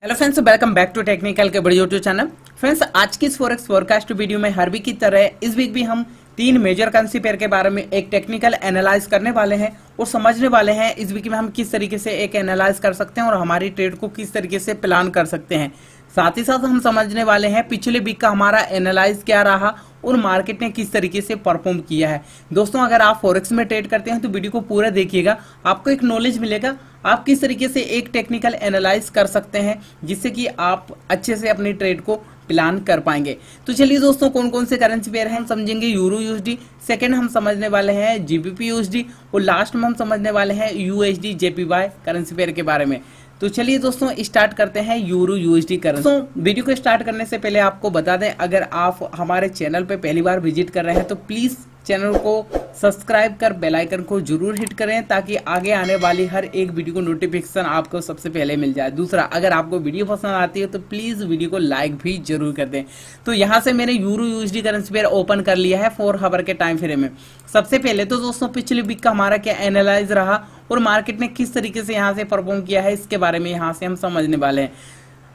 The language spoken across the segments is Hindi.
Hello friends, welcome back to technical के बड़े यूट्यूब चैनल। फ्रेंड्स, आज की इस फॉरेक्स फोरकास्ट वीडियो में हर वीक की तरह इस वीक भी हम तीन मेजर करेंसी पेयर के बारे में एक टेक्निकल एनालाइज करने वाले हैं और समझने वाले हैं इस वीक में हम किस तरीके से एक एनालाइज कर सकते हैं और हमारी ट्रेड को किस तरीके से प्लान कर सकते हैं। साथ ही साथ हम समझने वाले हैं पिछले वीक का हमारा एनालाइज क्या रहा और मार्केट ने किस तरीके से परफॉर्म किया है। दोस्तों, अगर आप फॉरेक्स में ट्रेड करते हैं तो वीडियो को पूरा देखिएगा, आपको एक नॉलेज मिलेगा आप किस तरीके से एक टेक्निकल एनालाइज कर सकते हैं जिससे कि आप अच्छे से अपनी ट्रेड को प्लान कर पाएंगे। तो चलिए दोस्तों, कौन कौन से करेंसी पेयर हैं हम समझेंगे। यूरो यूएसडी, सेकंड हम समझने वाले हैं जीबीपी यूएसडी और लास्ट में हम समझने वाले हैं यूएसडी जेपीवाई करेंसी पेयर के बारे में। तो चलिए दोस्तों, स्टार्ट करते हैं यूरो यूएसडी करेंसी। दोस्तों, वीडियो को स्टार्ट करने से पहले आपको बता दें, अगर आप हमारे चैनल पे पहली बार विजिट कर रहे हैं तो प्लीज चैनल को सब्सक्राइब कर बेल आइकन को जरूर हिट करें ताकि आगे आने वाली हर एक वीडियो को नोटिफिकेशन आपको सबसे पहले मिल जाए। दूसरा, अगर आपको वीडियो पसंद आती है तो प्लीज वीडियो को लाइक भी जरूर कर दें। तो यहाँ से मैंने euro USD currency pair open कर लिया है 4 आवर के टाइम फ्रेम में। सबसे पहले तो दोस्तों, पिछले वीक का हमारा क्या एनालाइज रहा और मार्केट ने किस तरीके से यहाँ से परफॉर्म किया है इसके बारे में यहाँ से हम समझने वाले हैं।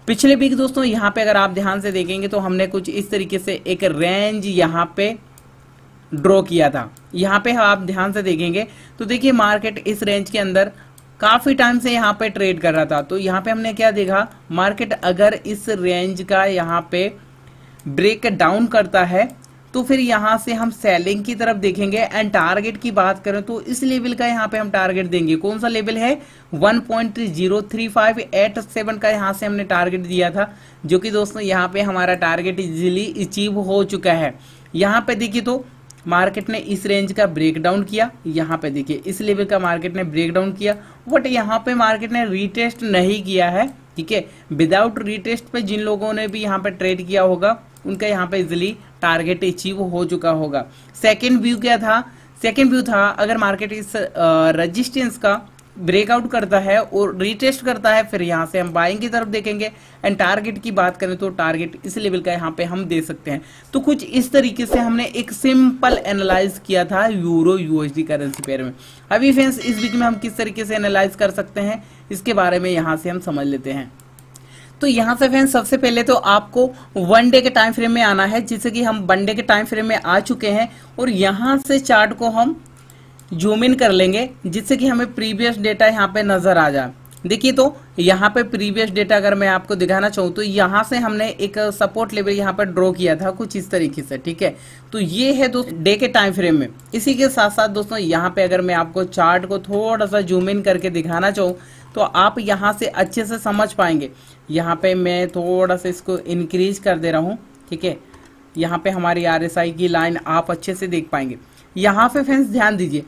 पिछले वीक दोस्तों, यहाँ पे अगर आप ध्यान से देखेंगे तो हमने कुछ इस तरीके से एक रेंज यहाँ पे ड्रॉ किया था। यहाँ पे आप ध्यान से देखेंगे तो देखिए मार्केट इस रेंज के अंदर काफी टाइम से यहाँ पे ट्रेड कर रहा था। तो यहाँ पे हमने क्या देखा, मार्केट अगर इस रेंज का यहाँ पे ब्रेक डाउन करता है तो फिर यहाँ से हम सेलिंग की तरफ देखेंगे। एंड टारगेट की बात करें तो इस लेवल का यहाँ पे हम टारगेट देंगे। कौन सा लेवल है, 1.03587 का यहाँ से हमने टारगेट दिया था, जो कि दोस्तों यहाँ पे हमारा टारगेट इजीली अचीव हो चुका है। यहाँ पे देखिए तो मार्केट ने इस रेंज का ब्रेक डाउन किया, यहाँ पे देखिए इस लेवल का मार्केट ने ब्रेक डाउन किया, बट यहाँ पे मार्केट ने रीटेस्ट नहीं किया है। ठीक है, विदाउट रीटेस्ट पे जिन लोगों ने भी यहाँ पे ट्रेड किया होगा उनका यहाँ पे इजिली टारगेट अचीव हो चुका होगा। सेकेंड व्यू क्या था, सेकेंड व्यू था अगर मार्केट इस रेजिस्टेंस का ब्रेकआउट करता है और रीटेस्ट करता है फिर यहाँ से हम बाइंग की तरफ देखेंगे। एंड टारगेट की बात करें तो टारगेट इस लेवल का यहाँ पे हम दे सकते हैं। तो कुछ इस तरीके से हमने एक सिंपल एनालाइज किया था यूरो यूएसडी करेंसी पेयर में। अभी फ्रेंड्स, इस वीक में हम किस तरीके से एनालाइज कर सकते हैं इसके बारे में यहाँ से हम समझ लेते हैं। तो यहाँ से फ्रेंड्स, सबसे पहले तो आपको 1 डे के टाइम फ्रेम में आना है, जिससे कि हम 1 डे के टाइम फ्रेम में आ चुके हैं और यहाँ से चार्ट को हम जूम इन कर लेंगे जिससे कि हमें प्रीवियस डेटा यहाँ पे नजर आ जाए। देखिए तो यहाँ पे प्रीवियस डेटा अगर मैं आपको दिखाना चाहूँ तो यहाँ से हमने एक सपोर्ट लेवल यहाँ पर ड्रॉ किया था कुछ इस तरीके से। ठीक है, तो ये है दोस्तों डे के टाइम फ्रेम में। इसी के साथ साथ दोस्तों, यहाँ पे अगर मैं आपको चार्ट को थोड़ा सा जूम इन करके दिखाना चाहूँ तो आप यहाँ से अच्छे से समझ पाएंगे। यहाँ पे मैं थोड़ा सा इसको इंक्रीज कर दे रहा हूँ। ठीक है, यहाँ पे हमारी RSI की लाइन आप अच्छे से देख पाएंगे। यहाँ पे फ्रेंड्स ध्यान दीजिए,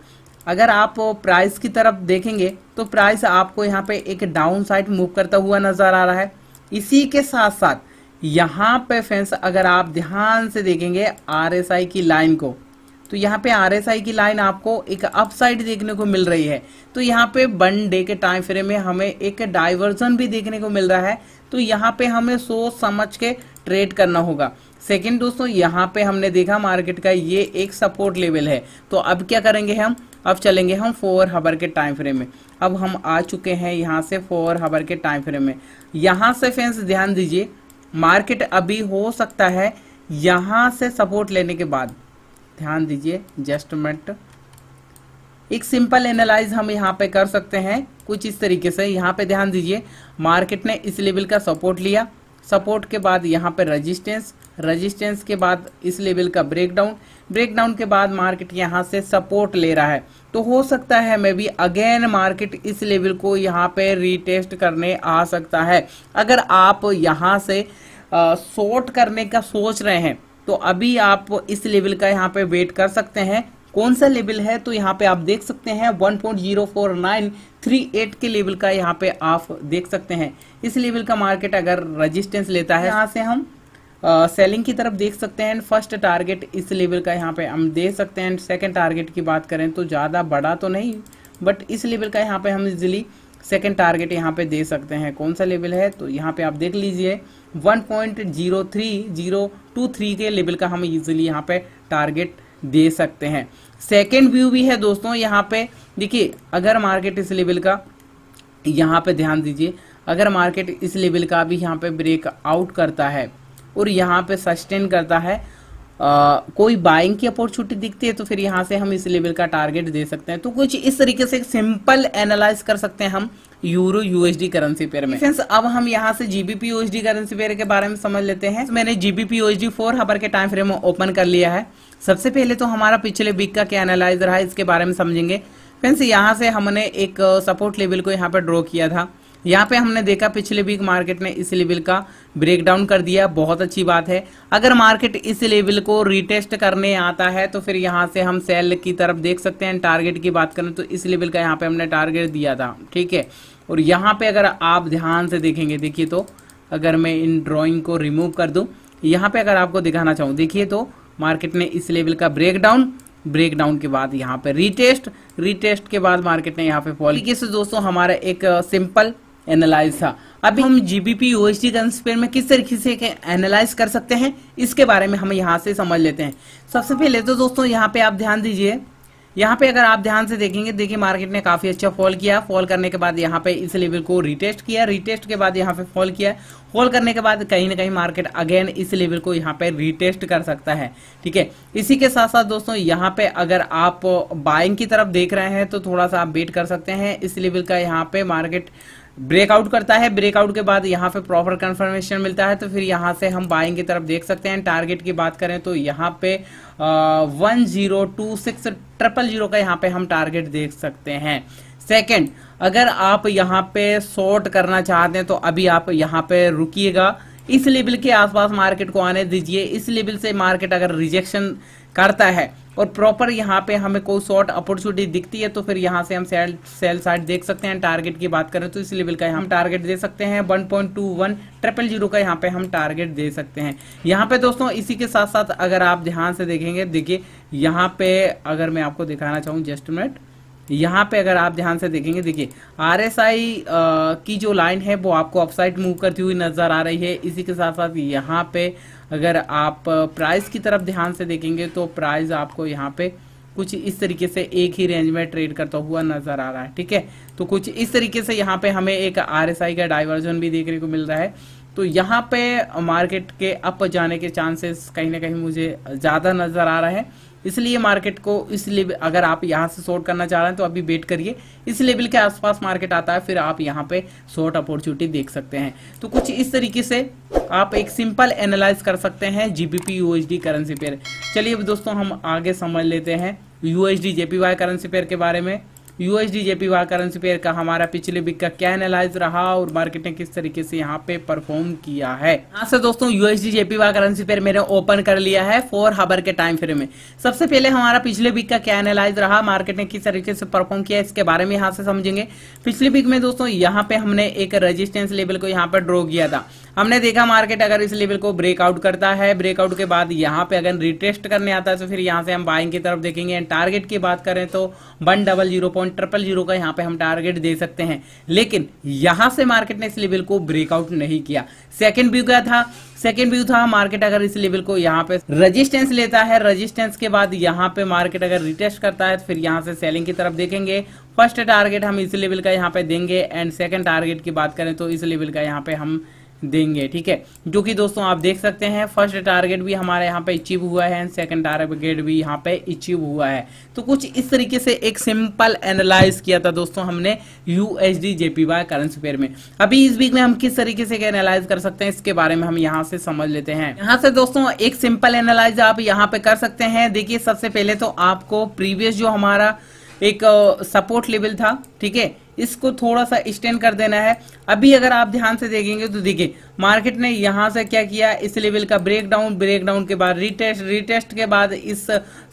अगर आप प्राइस की तरफ देखेंगे तो प्राइस आपको यहाँ पे एक डाउन साइड मूव करता हुआ नजर आ रहा है। इसी के साथ साथ यहाँ पे फ्रेंड्स अगर आप ध्यान से देखेंगे RSI की लाइन को, तो यहाँ पे RSI की लाइन आपको एक अपसाइड देखने को मिल रही है। तो यहाँ पे 1 डे के टाइम फ्रेम में हमें एक डाइवर्जन भी देखने को मिल रहा है। तो यहाँ पे हमें सोच समझ के ट्रेड करना होगा। सेकंड दोस्तों, यहाँ पे हमने देखा मार्केट का ये एक सपोर्ट लेवल है। तो अब क्या करेंगे हम, अब चलेंगे हम 4 आवर के टाइम फ्रेम में। अब हम आ चुके हैं यहाँ से 4 आवर के टाइम फ्रेम में। यहाँ से फ्रेंड्स ध्यान दीजिए, मार्केट अभी हो सकता है यहाँ से सपोर्ट लेने के बाद, ध्यान दीजिए जस्ट मिनट, एक सिंपल एनालाइज हम यहाँ पे कर सकते हैं कुछ इस तरीके से। यहाँ पे ध्यान दीजिए, मार्केट ने इस लेवल का सपोर्ट लिया, सपोर्ट के बाद यहाँ पे रेजिस्टेंस, रेजिस्टेंस के बाद इस लेवल का ब्रेकडाउन, ब्रेकडाउन के बाद मार्केट यहाँ से सपोर्ट ले रहा है। तो हो सकता है मे बी अगेन मार्केट इस लेवल को यहाँ पे रीटेस्ट करने आ सकता है। अगर आप यहाँ से शॉर्ट करने का सोच रहे हैं तो अभी आप इस लेवल का यहाँ पे वेट कर सकते हैं। कौन सा लेवल है, तो यहाँ पे आप देख सकते हैं 1.04938 के लेवल का यहाँ पे आप देख सकते हैं। इस लेवल का मार्केट अगर रेजिस्टेंस लेता है, यहाँ से हम सेलिंग की तरफ देख सकते हैं। फर्स्ट टारगेट इस लेवल का यहाँ पे हम दे सकते हैं। सेकंड टारगेट की बात करें तो ज़्यादा बड़ा तो नहीं, बट इस लेवल का यहाँ पे हम इजिली सेकंड टारगेट यहाँ पे दे सकते हैं। कौन सा लेवल है, तो यहाँ पे आप देख लीजिए 1.03023 के लेवल का हम इजिली यहाँ पे टारगेट दे सकते हैं। सेकेंड व्यू भी है दोस्तों, यहाँ पे देखिए अगर मार्केट इस लेवल का, यहाँ पे ध्यान दीजिए, अगर मार्केट इस लेवल का भी यहाँ पे ब्रेक आउट करता है और यहाँ पे सस्टेन करता है, कोई बाइंग की अपॉर्चुनिटी दिखती है तो फिर यहाँ से हम इस लेवल का टारगेट दे सकते हैं। तो कुछ इस तरीके से सिंपल एनालाइज कर सकते हैं हम यूरो यूएसडी करेंसी पेयर में। फ्रेंड्स, अब हम यहाँ से जीबीपी यूएसडी करेंसी पेयर के बारे में समझ लेते हैं। मैंने जीबीपी यूएसडी 4 आवर के टाइम फ्रेम ओपन कर लिया है। सबसे पहले तो हमारा पिछले वीक का क्या एनालाइज रहा है इसके बारे में समझेंगे। फ्रेंड्स, यहाँ से हमने एक सपोर्ट लेवल को यहाँ पर ड्रॉ किया था। यहाँ पे हमने देखा पिछले वीक मार्केट ने इस लेवल का ब्रेक डाउन कर दिया, बहुत अच्छी बात है। अगर मार्केट इस लेवल को रिटेस्ट करने आता है तो फिर यहाँ से हम सेल की तरफ देख सकते हैं। टारगेट की बात करें तो इस लेवल का यहाँ पे हमने टारगेट दिया था, ठीक है। और यहाँ पे अगर आप ध्यान से देखेंगे, देखिए तो अगर मैं इन ड्रॉइंग को रिमूव कर दूं, यहाँ पे अगर आपको दिखाना चाहूँ, देखिए तो मार्केट ने इस लेवल का ब्रेकडाउन के बाद यहाँ पे रिटेस्ट के बाद मार्केट ने यहाँ पे फॉल। तरीके से दोस्तों हमारा एक सिंपल एनालाइज था। अभी हम जीबीपी यूएसडी करेंसी पेयर में किस तरीके से एनालाइज कर सकते हैं इसके बारे में हम यहाँ से समझ लेते हैं। सबसे पहले तो दोस्तों यहाँ पे आप ध्यान दीजिए, यहाँ पे अगर आप ध्यान से देखेंगे, देखिए मार्केट ने काफी अच्छा फॉल किया। फॉल करने के बाद यहाँ पे इस लेवल को रिटेस्ट किया, रिटेस्ट के बाद यहाँ पे फॉल किया। फॉल करने के बाद कहीं ना कहीं मार्केट अगेन इस लेवल को यहाँ पे रिटेस्ट कर सकता है, ठीक है। इसी के साथ साथ दोस्तों यहाँ पे अगर आप बाइंग की तरफ देख रहे हैं तो थोड़ा सा आप वेट कर सकते हैं। इस लेवल का यहाँ पे मार्केट ब्रेकआउट करता है, ब्रेकआउट के बाद यहाँ पे प्रॉपर कंफर्मेशन मिलता है तो फिर यहाँ से हम बाइंग की तरफ देख सकते हैं। टारगेट की बात करें तो यहाँ पे 102600 का यहाँ पे हम टारगेट देख सकते हैं। सेकंड, अगर आप यहाँ पे शॉर्ट करना चाहते हैं तो अभी आप यहाँ पे रुकिएगा, इस लेवल के आसपास मार्केट को आने दीजिए। इस लेवल से मार्केट अगर रिजेक्शन करता है और प्रॉपर यहाँ पे हमें कोई शॉर्ट अपॉर्चुनिटी दिखती है तो फिर यहाँ से हम सेल साइड देख सकते हैं। टारगेट की बात करें तो इस लेवल का हम टारगेट दे सकते हैं 1.21000 का यहाँ पे हम टारगेट दे सकते हैं। यहाँ पे दोस्तों इसी के साथ साथ अगर आप ध्यान से देखेंगे, देखिए यहाँ पे अगर मैं आपको दिखाना चाहूँ, जस्ट मिनट, यहाँ पे अगर आप ध्यान से देखेंगे, देखिए आरएसआई की जो लाइन है वो आपको अपसाइड मूव करती हुई नजर आ रही है। इसी के साथ साथ यहाँ पे अगर आप प्राइस की तरफ ध्यान से देखेंगे तो प्राइस आपको यहाँ पे कुछ इस तरीके से एक ही रेंज में ट्रेड करता हुआ नजर आ रहा है, ठीक है। तो कुछ इस तरीके से यहाँ पे हमें एक आरएसआई का डाइवर्जन भी देखने को मिल रहा है। तो यहाँ पे मार्केट के अप जाने के चांसेस कहीं ना कहीं मुझे ज्यादा नजर आ रहे हैं, इसलिए मार्केट को इस लेवल, अगर आप यहाँ से शॉर्ट करना चाह रहे हैं तो अभी वेट करिए, इस लेवल के आसपास मार्केट आता है फिर आप यहाँ पे शॉर्ट अपॉर्चुनिटी देख सकते हैं। तो कुछ इस तरीके से आप एक सिंपल एनालाइज कर सकते हैं जीबीपी यूएसडी करेंसी पेयर। चलिए अब दोस्तों हम आगे समझ लेते हैं यूएसडी जेपीवाई करेंसी पेयर के बारे में। यूएसडी जेपीवाई करेंसी पेयर का हमारा पिछले वीक का क्या एनालाइज रहा और मार्केट ने किस तरीके से यहाँ पे परफॉर्म किया है। यहाँ से दोस्तों यूएसडी जेपीवाई करेंसी पेयर मैंने ओपन कर लिया है 4 आवर के टाइम फ्रेम में। सबसे पहले हमारा पिछले वीक का क्या एनालाइज रहा, मार्केट ने किस तरीके से परफॉर्म किया, इसके बारे में यहाँ से समझेंगे। पिछले वीक में दोस्तों यहाँ पे हमने एक रेजिस्टेंस लेवल को यहाँ पर ड्रॉ किया था। हमने देखा मार्केट अगर इस लेवल को ब्रेकआउट करता है, ब्रेकआउट के बाद यहाँ पे अगर रिटेस्ट करने आता है तो फिर यहाँ से हम बाइंग की तरफ देखेंगे। टारगेट की बात करें तो 100.000 का यहाँ पे हम टारगेट दे सकते हैं, लेकिन यहाँ से मार्केट ने इस लेवल को ब्रेकआउट नहीं किया। सेकंड व्यू क्या था, सेकंड व्यू था मार्केट अगर इस लेवल को यहाँ पे रेजिस्टेंस लेता है, रेजिस्टेंस के बाद यहाँ पे मार्केट अगर रिटेस्ट करता है तो फिर यहाँ से सेलिंग की तरफ देखेंगे। फर्स्ट टारगेट हम इस लेवल का यहाँ पे देंगे एंड सेकंड टारगेट की बात करें तो इस लेवल का यहाँ पे हम देंगे, ठीक है। जो कि दोस्तों आप देख सकते हैं फर्स्ट टारगेट भी हमारे यहाँ पे अचीव हुआ है एंड सेकंड टारगेट भी यहाँ पे अचीव हुआ है। तो कुछ इस तरीके से एक सिंपल एनालाइज किया था दोस्तों हमने यूएसडी जेपीवाई करेंसी पेयर में। अभी इस वीक में हम किस तरीके से एनालाइज कर सकते हैं इसके बारे में हम यहाँ से समझ लेते हैं। यहाँ से दोस्तों एक सिंपल एनालाइज आप यहाँ पे कर सकते हैं। देखिए सबसे पहले तो आपको प्रीवियस जो हमारा एक सपोर्ट लेवल था, ठीक है, इसको थोड़ा सा एक्सटेंड कर देना है। अभी अगर आप ध्यान से देखेंगे तो देखिए मार्केट ने यहां से क्या किया, इस लेवल का ब्रेकडाउन के बाद रिटेस्ट के बाद इस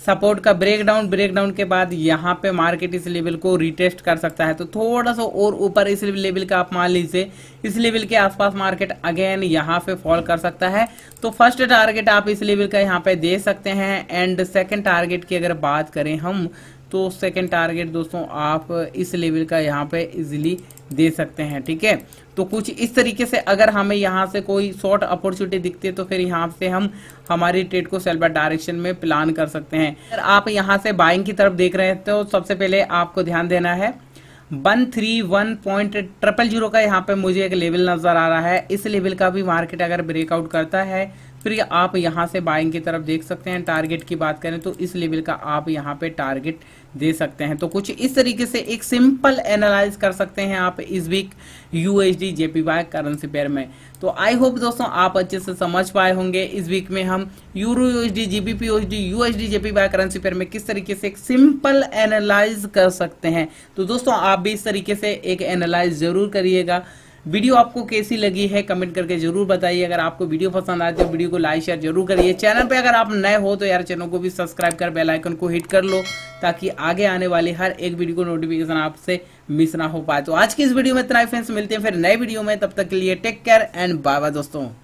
सपोर्ट का ब्रेकडाउन के बाद यहां पे मार्केट इस लेवल को रिटेस्ट कर सकता है। तो थोड़ा सा और ऊपर इस लेवल का आप मान लीजिए, इस लेवल के आसपास मार्केट अगेन यहां पे फॉल कर सकता है। तो फर्स्ट टारगेट आप इस लेवल का यहाँ पे दे सकते हैं एंड सेकेंड टारगेट की अगर बात करें हम तो सेकंड टारगेट दोस्तों आप इस लेवल का यहाँ पे इजीली दे सकते हैं, ठीक है। तो कुछ इस तरीके से अगर हमें यहाँ से कोई शॉर्ट अपॉर्चुनिटी दिखती है तो फिर यहाँ से हम हमारी ट्रेड को सेल बाय डायरेक्शन में प्लान कर सकते हैं। अगर आप यहाँ से बाइंग की तरफ देख रहे हैं तो सबसे पहले आपको ध्यान देना है 131.000 का यहाँ पे मुझे एक लेवल नजर आ रहा है। इस लेवल का भी मार्केट अगर ब्रेकआउट करता है फिर आप यहाँ से बाइंग की तरफ देख सकते हैं। टारगेट की बात करें तो इस लेवल का आप यहाँ पे टारगेट दे सकते हैं। तो कुछ इस तरीके से एक सिंपल एनालाइज कर सकते हैं आप इस week USD JPY currency pair में। तो आई होप दोस्तों आप अच्छे से समझ पाए होंगे इस वीक में हम euro USD, GBP USD, USD JPY currency pair में किस तरीके से एक सिंपल एनालाइज कर सकते हैं। तो दोस्तों आप भी इस तरीके से एक एनालाइज जरूर करिएगा। वीडियो आपको कैसी लगी है कमेंट करके जरूर बताइए। अगर आपको वीडियो पसंद आए तो वीडियो को लाइक शेयर जरूर करिए। चैनल पे अगर आप नए हो तो यार चैनल को भी सब्सक्राइब कर बेल आइकन को हिट कर लो ताकि आगे आने वाली हर एक वीडियो को नोटिफिकेशन आपसे मिस ना हो पाए। तो आज की इस वीडियो में इतना ही फ्रेंड्स, मिलते हैं फिर नए वीडियो में, तब तक के लिए take care and bye bye दोस्तों।